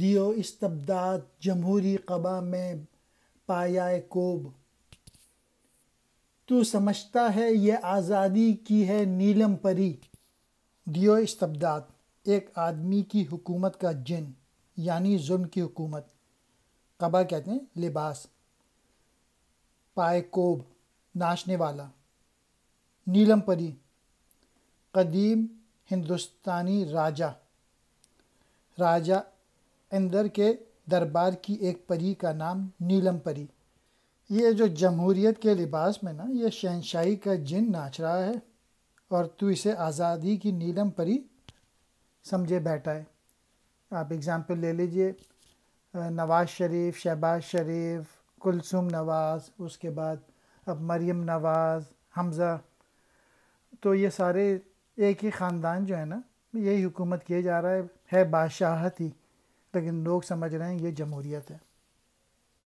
دیو استبداد جمہوری قبا میں پایا کوب، تو سمجھتا ہے یہ آزادی کی ہے نیلم پری۔ دیو استبداد ایک آدمی کی حکومت کا جن، یعنی ظلم کی حکومت۔ قبا کہتے ہیں لباس۔ پائے کوب ناچنے والا۔ نیلم پری قدیم ہندوستانی راجا اندر کے دربار کی ایک پری کا نام نیلم پری۔ یہ جو جمہوریت کے لباس میں نا یہ شہنشاہی کا جن ناچ رہا ہے اور تو اسے آزادی کی نیلم پری سمجھے بیٹھا ہے۔ آپ اگزامپل لے لیجئے نواز شریف، شہباز شریف، کلثوم نواز، اس کے بعد اب مریم نواز، حمزہ، تو یہ سارے ایک ہی خاندان جو ہے نا یہی حکومت کیے جا رہا ہے بادشاہت ہی، لیکن لوگ سمجھ رہے ہیں یہ جمہوریت ہے۔